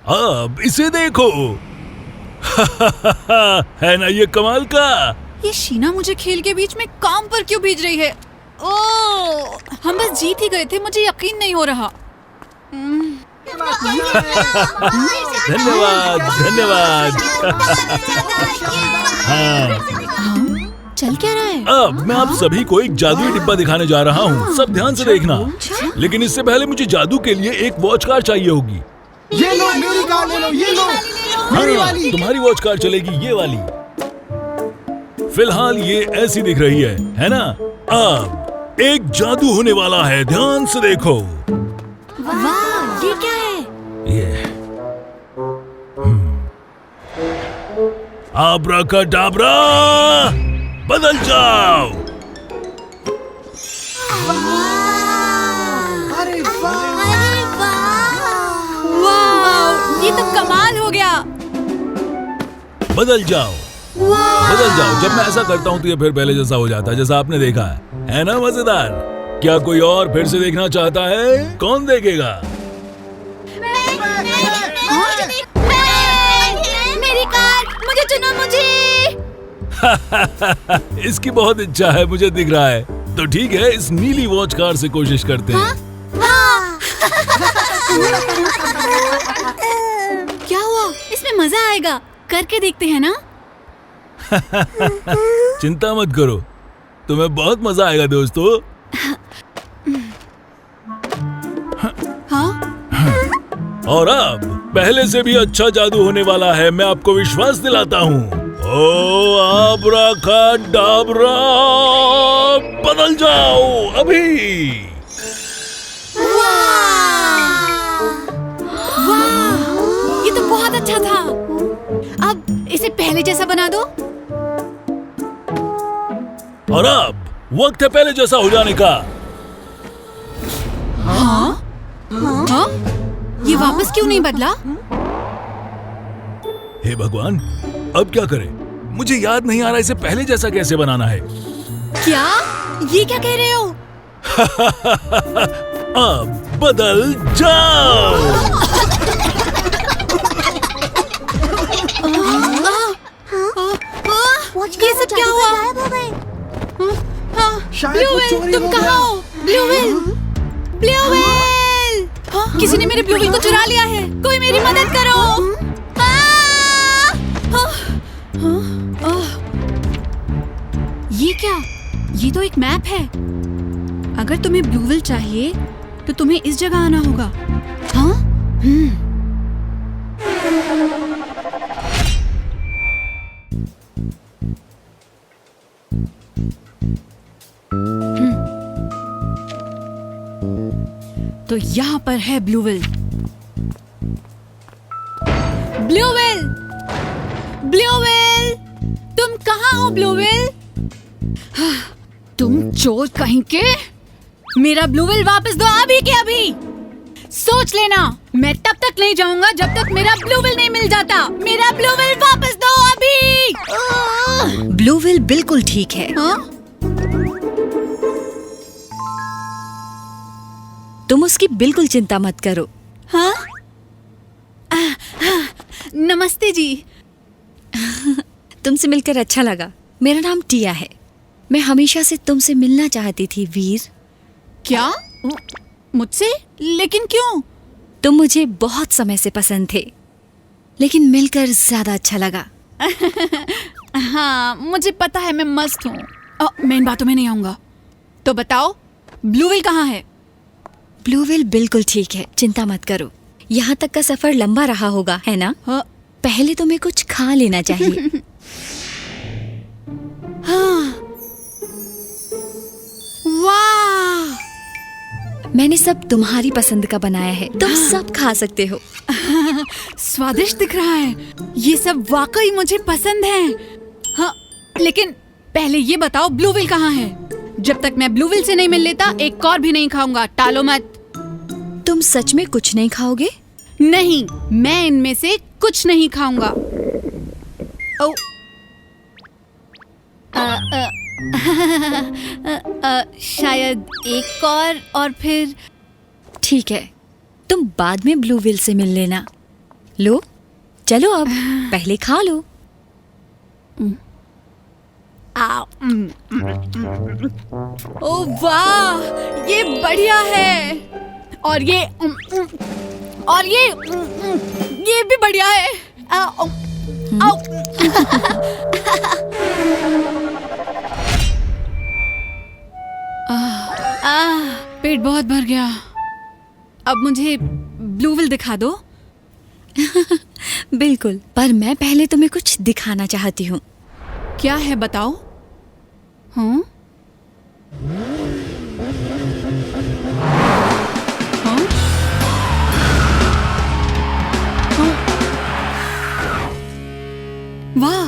अब इसे देखो। है ना ये कमाल का। ये शीना मुझे खेल के बीच में काम पर क्यों भेज रही है? ओह, हम बस जीत ही गए थे, मुझे यकीन नहीं हो रहा। धन्यवाद धन्यवाद। हाँ, चल क्या रहा है? अब मैं आप सभी को एक जादुई डिब्बा दिखाने जा रहा हूँ। सब ध्यान से देखना। लेकिन इससे पहले मुझे जादू के लिए एक वॉच कार चाहिए होगी। ये लो, मेरी कार ले लो, ये लो, मेरी वाली। तुम्हारी वॉच कार चलेगी, ये वाली। फिलहाल ये ऐसी दिख रही है ना? अब एक जादू होने वाला है, ध्यान से देखो। वाह, ये क्या है? ये आब्राकाडाब्रा, बदल जाओ। अरे वाह, वाह, ये तो कमाल हो गया। बदल जाओ, बदल जाओ। जब मैं ऐसा करता हूँ तो ये फिर पहले जैसा हो जाता है, जैसा आपने देखा है ना? मजेदार। क्या कोई और फिर से देखना चाहता है? कौन देखेगा? मेरी कार, मुझे चुनो, मुझे। इसकी बहुत इच्छा है, मुझे दिख रहा है। तो ठीक है, इस नीली वॉच कार से कोशिश करते हैं। क्या हुआ? इसमें मजा आएगा, करके देखते हैं ना? चिंता मत करो, तुम्हें बहुत मजा आएगा दोस्तों। हाँ? और अब पहले से भी अच्छा जादू होने वाला है, मैं आपको विश्वास दिलाता हूँ। ओ आब्राकाडाब्रा, बदल जाओ अभी। वाह, ये तो बहुत अच्छा था। अब इसे पहले जैसा बना दो। और अब वक्त है पहले जैसा हो जाने का। हाँ? हाँ? ये वापस क्यों नहीं बदला? हे भगवान, अब क्या करें? मुझे याद नहीं आ रहा इसे पहले जैसा कैसे बनाना है। क्या? ये क्या कह रहे हो? अब बदल जाओ। ये सब क्या हुआ? शायद वो ब्लूवेल, चोरी तुम हो कहाँ हो? Blue whale, blue whale! किसी ने मेरे ब्लूवेल को चुरा लिया है। कोई मेरी मदद करो। ये क्या? ये तो एक मैप है। अगर तुम्हें ब्लूवेल चाहिए तो तुम्हें इस जगह आना होगा। हाँ? तो यहाँ पर है ब्लूवेल। ब्लूवेल! ब्लूवेल! तुम कहाँ हो ब्लूवेल? तुम चोर कहीं के! मेरा ब्लूवेल वापस दो अभी के अभी! सोच लेना, मैं तब तक नहीं जाऊंगा जब तक मेरा ब्लूवेल नहीं मिल जाता। मेरा ब्लूवेल वापस दो अभी! ब्लूवेल बिल्कुल ठीक है। हाँ? तुम उसकी बिल्कुल चिंता मत करो। हाँ? नमस्ते जी। तुमसे मिलकर अच्छा लगा। मेरा नाम टिया है। मैं हमेशा से तुमसे मिलना चाहती थी वीर। क्या? मुझसे? लेकिन क्यों? तुम मुझे बहुत समय से पसंद थे, लेकिन मिलकर ज्यादा अच्छा लगा। हाँ, मुझे पता है, मैं मस्त हूँ। मैं इन बातों में नहीं आऊंगा। तो बताओ, ब्लूवेल कहाँ है? ब्लूवेल बिल्कुल ठीक है, चिंता मत करो। यहाँ तक का सफर लंबा रहा होगा, है ना? हाँ। पहले तुम्हें कुछ खा लेना चाहिए। हाँ। वाह! मैंने सब तुम्हारी पसंद का बनाया है, तुम सब खा सकते हो। स्वादिष्ट दिख रहा है। ये सब वाकई मुझे पसंद है। हाँ, लेकिन पहले ये बताओ, ब्लूवेल कहाँ है? जब तक मैं ब्लूवेल से नहीं मिल लेता, एक और भी नहीं खाऊंगा। टालो मत। तुम सच में कुछ नहीं खाओगे? नहीं, मैं इनमें से कुछ नहीं खाऊंगा। ओ, शायद एक और फिर। ठीक है, तुम बाद में ब्लूवेल से मिल लेना। लो, चलो अब पहले खा लो। ओ वाह, ये बढ़िया है। और ये भी बढ़िया है। आओ। पेट बहुत भर गया। अब मुझे ब्लूविल दिखा दो। बिल्कुल, पर मैं पहले तुम्हें कुछ दिखाना चाहती हूँ। क्या है बताओ? हाँ? हाँ? हाँ? वाह!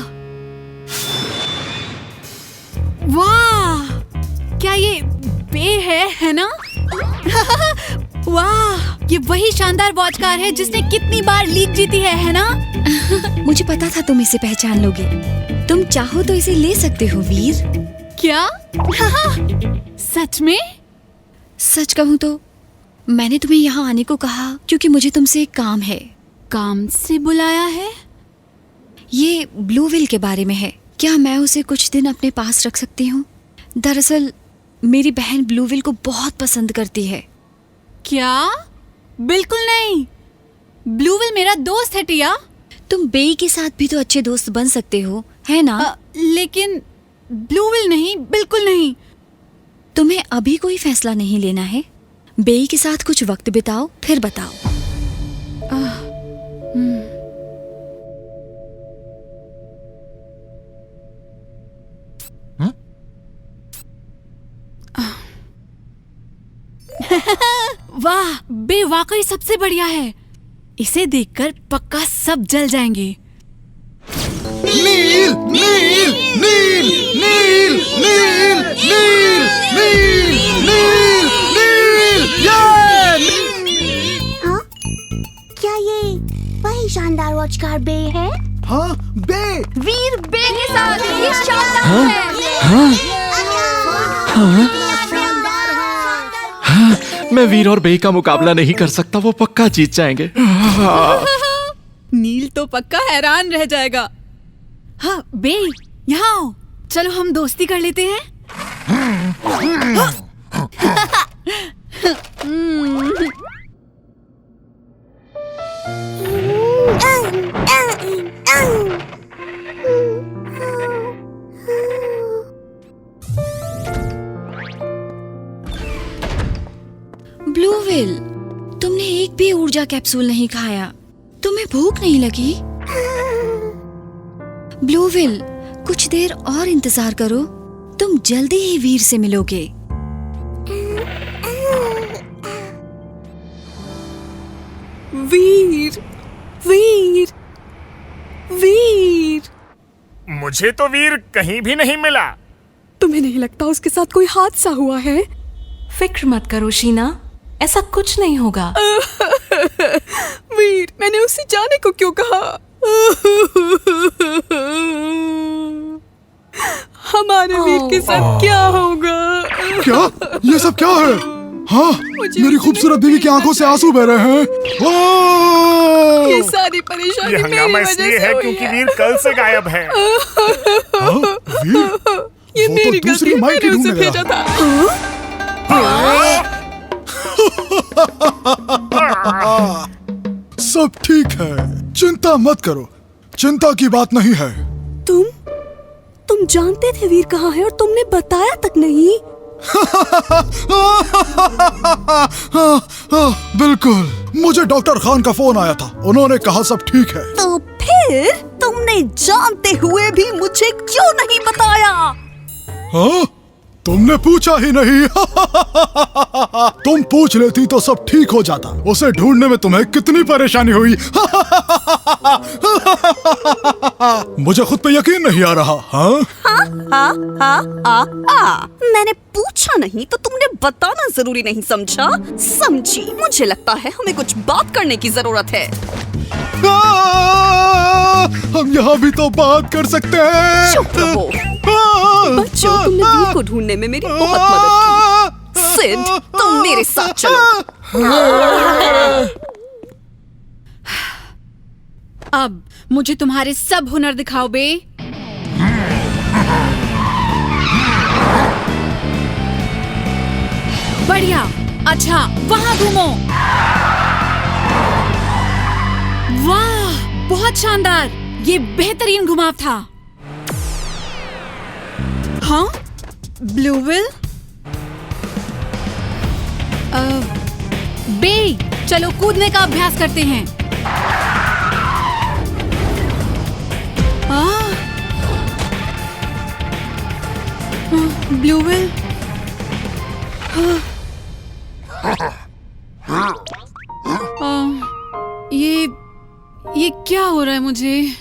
वाह! क्या ये बे है ना? वाह! ये वही शानदार वॉच कार है जिसने कितनी बार लीग जीती है ना? मुझे पता था तुम इसे पहचान लोगे। तुम चाहो तो इसे ले सकते हो वीर। क्या? सच में? सच कहूँ तो मैंने तुम्हें यहाँ आने को कहा क्योंकि मुझे तुमसे एक काम है। काम से बुलाया है? ये ब्लूविल के बारे में है। क्या मैं उसे कुछ दिन अपने पास रख सकती हूँ? दरअसल मेरी बहन ब्लूविल को बहुत पसंद करती है। क्या? बिल्कुल नहीं। ब्लूविल मेरा दोस्त है टिया। तुम बेई के साथ भी तो अच्छे दोस्त बन सकते हो, है ना? लेकिन ब्लूविल नहीं, बिल्कुल नहीं। तुम्हें अभी कोई फैसला नहीं लेना है। बेई के साथ कुछ वक्त बिताओ, फिर बताओ। वाह, बे वाकई सबसे बढ़िया है। इसे देखकर पक्का सब जल जाएंगे। नील नील नील नील नील नील नील नील नील हाँ? क्या ये वही शानदार वॉच कार बे है? हाँ बे। वीर बे के साथ ये शानदार है। मैं वीर और बे का मुकाबला नहीं कर सकता, वो पक्का जीत जाएंगे। नील तो पक्का हैरान रह जाएगा। हाँ बे, यहाँ आओ, चलो हम दोस्ती कर लेते हैं। ब्लूविल, तुमने एक भी ऊर्जा कैप्सूल नहीं खाया। तुम्हें भूख नहीं लगी? ब्लूविल, कुछ देर और इंतजार करो, तुम जल्दी ही वीर से मिलोगे। वीर, वीर, वीर। मुझे तो वीर कहीं भी नहीं मिला। तुम्हें नहीं लगता उसके साथ कोई हादसा हुआ है? फिक्र मत करो शीना, ऐसा कुछ नहीं होगा। वीर, मैंने उसे जाने को क्यों कहा? हमारे वीर के साथ क्या होगा? क्या? ये सब क्या है? हाँ, मेरी खूबसूरत बीवी की आंखों से आंसू बह रहे हैं। ये सारी परेशानी ये मेरी हंगामा वजह इसलिए से है हुई क्योंकि है। वीर कल से गायब है। हाँ, वीर? ये वो मेरी तो दूसरी गलती, माई की मैंने उसे ढूंढने भेजा गया। था। सब ठीक है, चिंता मत करो, चिंता की बात नहीं है। तुम जानते थे वीर कहाँ है और तुमने बताया तक नहीं? बिल्कुल, मुझे डॉक्टर खान का फोन आया था, उन्होंने कहा सब ठीक है। तो फिर तुमने जानते हुए भी मुझे क्यों नहीं बताया? हाँ? तुमने पूछा ही नहीं। तुम पूछ लेती तो सब ठीक हो जाता। उसे ढूंढने में तुम्हें कितनी परेशानी हुई। मुझे खुद पे यकीन नहीं आ रहा। हाँ? मैंने पूछा नहीं तो तुमने बताना जरूरी नहीं समझा? समझी? मुझे लगता है हमें कुछ बात करने की जरूरत है। हम यहाँ भी तो बात कर सकते हैं। चुप रहो। बच्चों, तुमने वीर को ढूंढने में मेरी बहुत मदद की। सिड, तुम मेरे साथ चलो। अब मुझे तुम्हारे सब हुनर दिखाओ बे। बढ़िया। अच्छा, वहां घूमो। वाह, बहुत शानदार। ये बेहतरीन घुमाव था। हाँ, ब्लूविल। बे, चलो कूदने का अभ्यास करते हैं। ब्लूविल। ये क्या हो रहा है मुझे?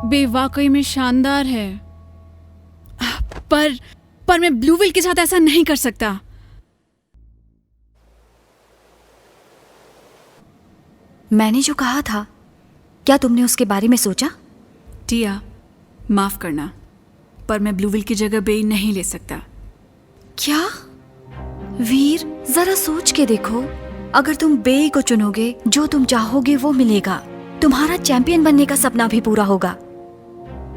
बे वाकई में शानदार है, पर मैं ब्लूविल के साथ ऐसा नहीं कर सकता। मैंने जो कहा था, क्या तुमने उसके बारे में सोचा? टिया, माफ करना, पर मैं ब्लूविल की जगह बे नहीं ले सकता। क्या? वीर, जरा सोच के देखो। अगर तुम बे को चुनोगे, जो तुम चाहोगे वो मिलेगा। तुम्हारा चैंपियन बनने का सपना भी पूरा होगा।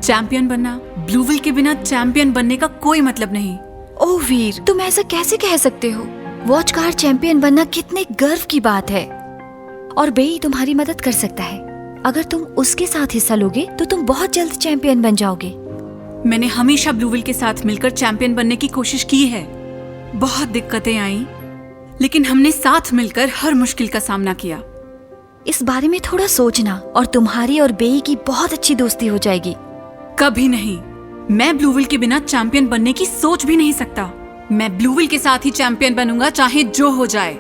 चैंपियन बनना? ब्लूविल के बिना चैंपियन बनने का कोई मतलब नहीं। ओह वीर, तुम ऐसा कैसे कह सकते हो? वॉच कार चैंपियन बनना कितने गर्व की बात है। और बे तुम्हारी मदद कर सकता है। अगर तुम उसके साथ हिस्सा लोगे तो तुम बहुत जल्द चैंपियन बन जाओगे। मैंने हमेशा ब्लूविल के साथ मिलकर चैंपियन बनने की कोशिश की है। बहुत दिक्कतें आई, लेकिन हमने साथ मिलकर हर मुश्किल का सामना किया। इस बारे में थोड़ा सोचना और तुम्हारी और बे की बहुत अच्छी दोस्ती हो जाएगी। कभी नहीं। मैं ब्लूविल के बिना चैंपियन बनने की सोच भी नहीं सकता। मैं ब्लूविल के साथ ही चैंपियन बनूंगा, चाहे जो हो जाए।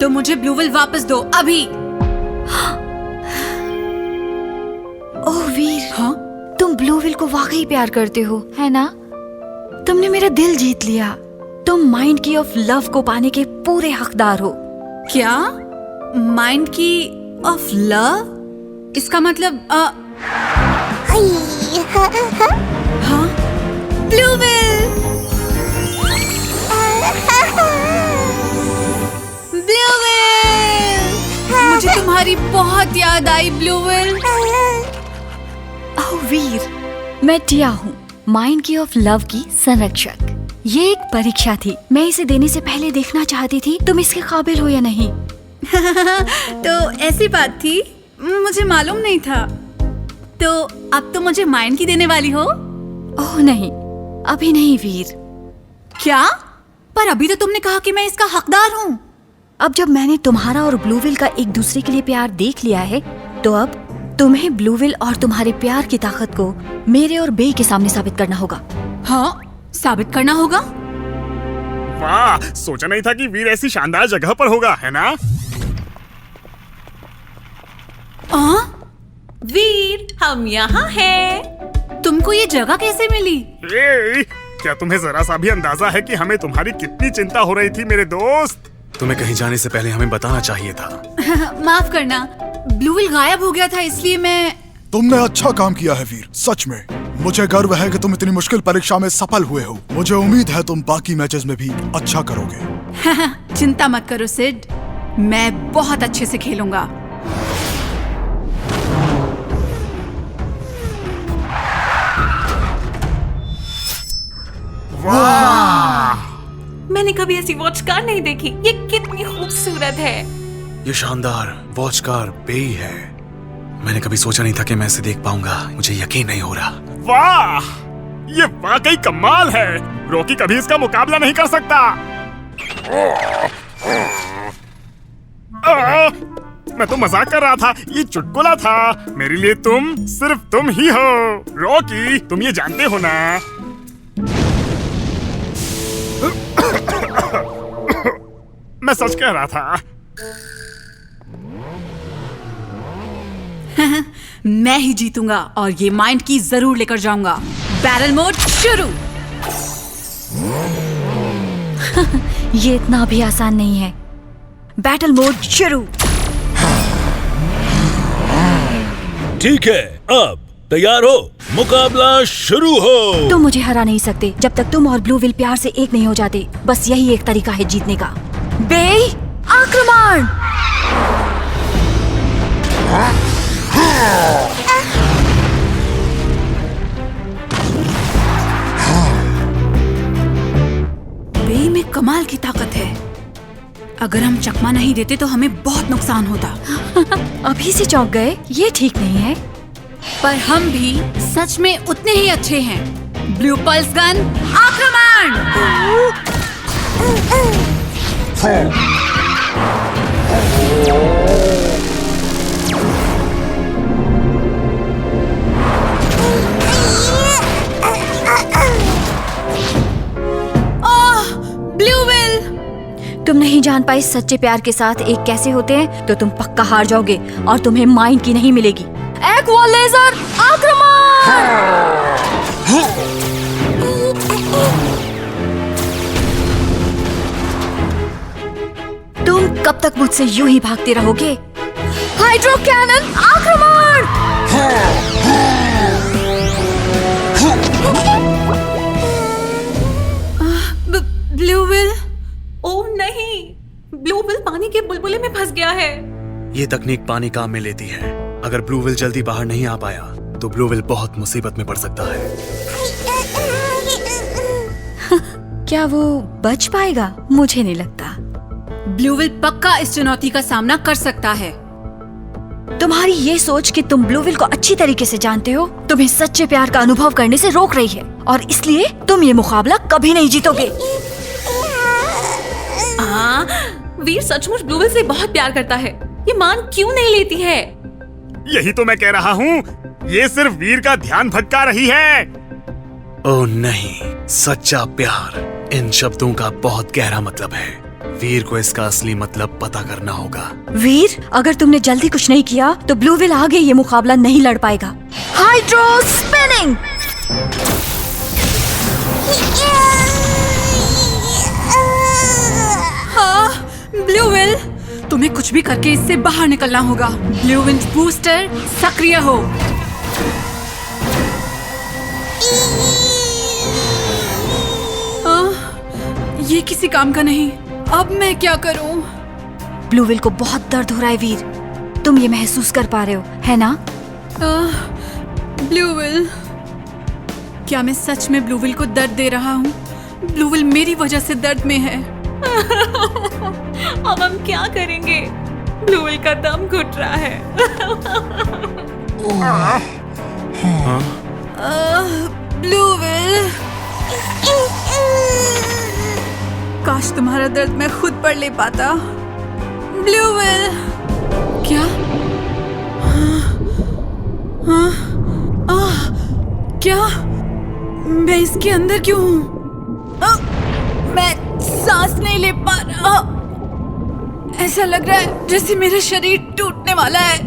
तो मुझे ब्लूविल वापस दो, अभी। ओह वीर, हाँ? तुम ब्लूविल को वाकई प्यार करते हो, है ना? तुमने मेरा दिल जीत लिया। तुम माइंड की ऑफ लव को पाने के पूरे हकदार हो। क्या? माइंड की ऑफ लव? इसका मतलब हाँ? ब्लूविल! ब्लूविल! मुझे तुम्हारी बहुत याद आई ब्लूविल। ओह वीर, मैं टिया हूँ, माइंड की ऑफ लव की संरक्षक। ये एक परीक्षा थी। मैं इसे देने से पहले देखना चाहती थी तुम इसके काबिल हो या नहीं। तो ऐसी बात थी, मुझे मालूम नहीं था। तो अब तो मुझे माइंड की देने वाली हो? ओह नहीं, अभी नहीं वीर। क्या? पर अभी तो तुमने कहा कि मैं इसका हकदार हूँ। अब जब मैंने तुम्हारा और ब्लूविल का एक दूसरे के लिए प्यार देख लिया है, तो अब तुम्हें ब्लूविल और तुम्हारे प्यार की ताकत को मेरे और बे के सामने साबित करना होगा। हाँ, साबित करना होगा? वाह, सोचा नहीं था कि वीर ऐसी शानदार जगह पर होगा, है ना? वीर, हम यहाँ हैं। तुमको ये जगह कैसे मिली? क्या तुम्हें जरा सा भी अंदाजा है कि हमें तुम्हारी कितनी चिंता हो रही थी मेरे दोस्त? तुम्हें कहीं जाने से पहले हमें बताना चाहिए था। माफ करना, ब्लूविल गायब हो गया था, इसलिए मैं। तुमने अच्छा काम किया है वीर, सच में। मुझे गर्व है कि तुम इतनी मुश्किल परीक्षा में सफल हुए हो। मुझे उम्मीद है तुम बाकी मैचेस में भी अच्छा करोगे। चिंता मत करो सिड, मैं बहुत अच्छे से खेलूंगा। मैंने कभी ऐसी वॉच कार नहीं देखी। ये कितनी खूबसूरत है। ये शानदार वॉच कार बे है। मैंने कभी सोचा नहीं था कि मैं इसे देख पाऊंगा। मुझे यकीन नहीं हो रहा। वाह, ये वाकई कमाल है। रॉकी कभी इसका मुकाबला नहीं कर सकता। मैं तो मजाक कर रहा था, ये चुटकुला था। मेरे लिए तुम सिर्फ तुम ही हो। रॉकी, तुम ये जानते हो ना? मैं सच कह रहा था। मैं ही जीतूंगा और ये माइंड की जरूर लेकर जाऊंगा। बैटल मोड शुरू। ये इतना भी आसान नहीं है। बैटल मोड शुरू। ठीक है, अब तैयार हो? मुकाबला शुरू हो। तुम मुझे हरा नहीं सकते जब तक तुम और ब्लूविल प्यार से एक नहीं हो जाते। बस यही एक तरीका है जीतने का। बे आक्रमण। बे में कमाल की ताकत है। अगर हम चकमा नहीं देते तो हमें बहुत नुकसान होता। अभी से चौंक गए, ये ठीक नहीं है। पर हम भी सच में उतने ही अच्छे हैं। ब्लू पल्स गन आक्रमण। ब्लू विल, तुम नहीं जान पाई सच्चे प्यार के साथ एक कैसे होते हैं, तो तुम पक्का हार जाओगे और तुम्हें माइंड की नहीं मिलेगी। एक्वा लेजर आक्रमण। तुम कब तक मुझसे यूं ही भागते रहोगे? हाइड्रो कैनन आक्रमण। ब्लू विल, ओह नहीं, ब्लू विल पानी के बुलबुले में फंस गया है। ये तकनीक पानी काम में लेती है। अगर ब्लू विल जल्दी बाहर नहीं आ पाया तो ब्लू विल बहुत मुसीबत में पड़ सकता है। क्या वो बच पाएगा? मुझे नहीं लगता। ब्लू विल पक्का इस चुनौती का सामना कर सकता है। तुम्हारी ये सोच कि तुम ब्लू विल को अच्छी तरीके से जानते हो तुम्हें सच्चे प्यार का अनुभव करने से रोक रही है, और इसलिए तुम ये मुकाबला कभी नहीं जीतोगे। हाँ, वीर सचमुच ब्लू विल से बहुत प्यार करता है। ये मान क्यों नहीं लेती है? यही तो मैं कह रहा हूँ, ये सिर्फ वीर का ध्यान भटका रही है। ओह नहीं, सच्चा प्यार इन शब्दों का बहुत गहरा मतलब है। वीर को इसका असली मतलब पता करना होगा। वीर, अगर तुमने जल्दी कुछ नहीं किया तो ब्लू विल आगे ये मुकाबला नहीं लड़ पाएगा। Hydro spinning. हाँ, ब्लू विल, तुम्हें कुछ भी करके इससे बाहर निकलना होगा। ब्लू विंड बूस्टर सक्रिय हो। ये किसी काम का नहीं। अब मैं क्या करूं? ब्लू विल को बहुत दर्द हो रहा है वीर, तुम ये महसूस कर पा रहे हो, है ना? ब्लू विल, क्या मैं सच में ब्लू विल को दर्द दे रहा हूँ? ब्लू विल मेरी वजह से दर्द में है। अब हम क्या करेंगे? ब्लू विल का दम घुट रहा है। ब्लू विल, काश तुम्हारा दर्द मैं खुद पर ले पाता। ब्लू विल, क्या? क्या मैं इसके अंदर क्यों हूँ? मैं सांस नहीं ले पा रहा। ऐसा लग रहा है जैसे मेरा शरीर टूटने वाला है।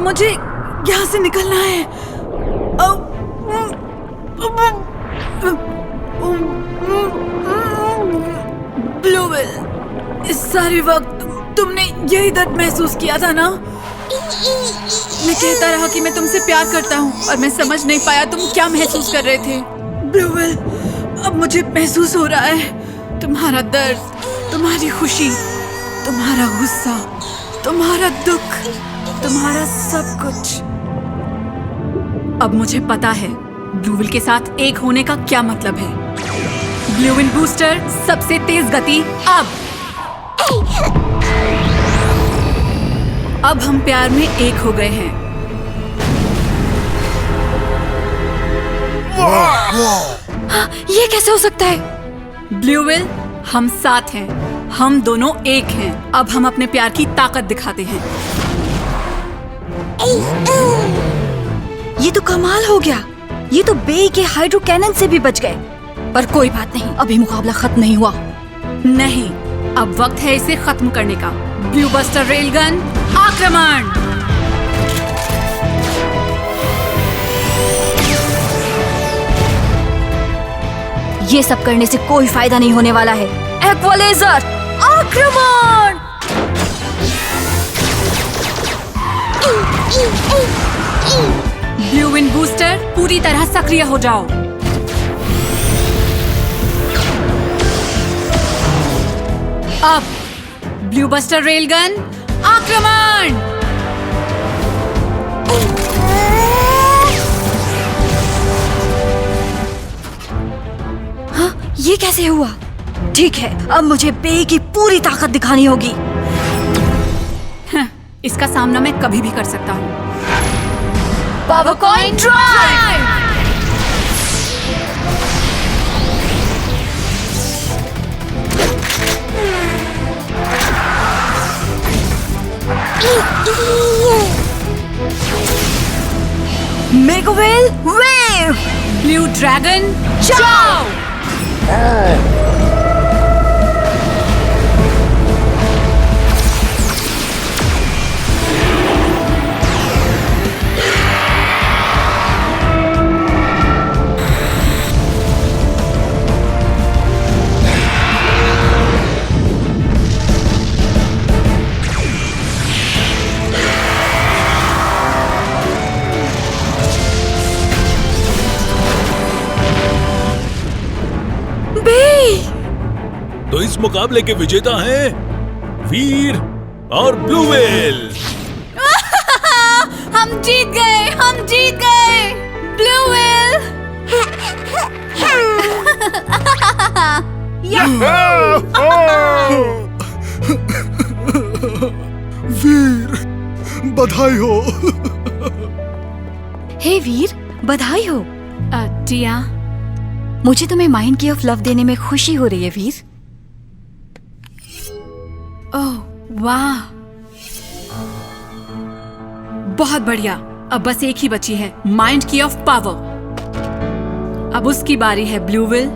मुझे यहाँ से निकलना है। ब्लू विल, इस सारे वक्त तुमने यही दर्द महसूस किया था ना? मैं कहता रहा कि मैं तुमसे प्यार करता हूँ, और मैं समझ नहीं पाया तुम क्या महसूस कर रहे थे। ब्लू विल, अब मुझे महसूस हो रहा है तुम्हारा दर्द, तुम्हारी खुशी, तुम्हारा गुस्सा, तुम्हारा दुख, तुम्हारा सब कुछ। अब मुझे पता है ब्लू विल के साथ एक होने का क्या मतलब है। ब्लू विल बूस्टर सबसे तेज गति अब हम प्यार में एक हो गए हैं। ये कैसे हो सकता है? ब्लू विल, हम साथ हैं, हम दोनों एक हैं। अब हम अपने प्यार की ताकत दिखाते हैं। ये तो कमाल हो गया। ये तो बे के हाइड्रो कैनन से भी बच गए। पर कोई बात नहीं, अभी मुकाबला खत्म नहीं हुआ। नहीं, अब वक्त है इसे खत्म करने का। ब्लू बस्टर रेलगन आक्रमण। ये सब करने से कोई फायदा नहीं होने वाला है। एक्वा लेजर आक्रमण। ब्लू विंड बूस्टर पूरी तरह सक्रिय हो जाओ। अब ब्लू बस्टर रेलगन आक्रमण। हाँ, ये कैसे हुआ? ठीक है, अब मुझे बे की पूरी ताकत दिखानी होगी। इसका सामना मैं कभी भी कर सकता हूँ। Power coin drive. Megawell wave. Blue dragon जाओ। तो इस मुकाबले के विजेता हैं वीर और ब्लू व्हेल। हम जीत गए, हम जीत गए। Blue whale. वीर, बधाई हो। हे वीर, बधाई हो। टिया, मुझे तुम्हें माइंड की ऑफ लव देने में खुशी हो रही है वीर। ओह वाह, बहुत बढ़िया। अब बस एक ही बची है, माइंड की ऑफ पावर। अब उसकी बारी है ब्लू व्हेल।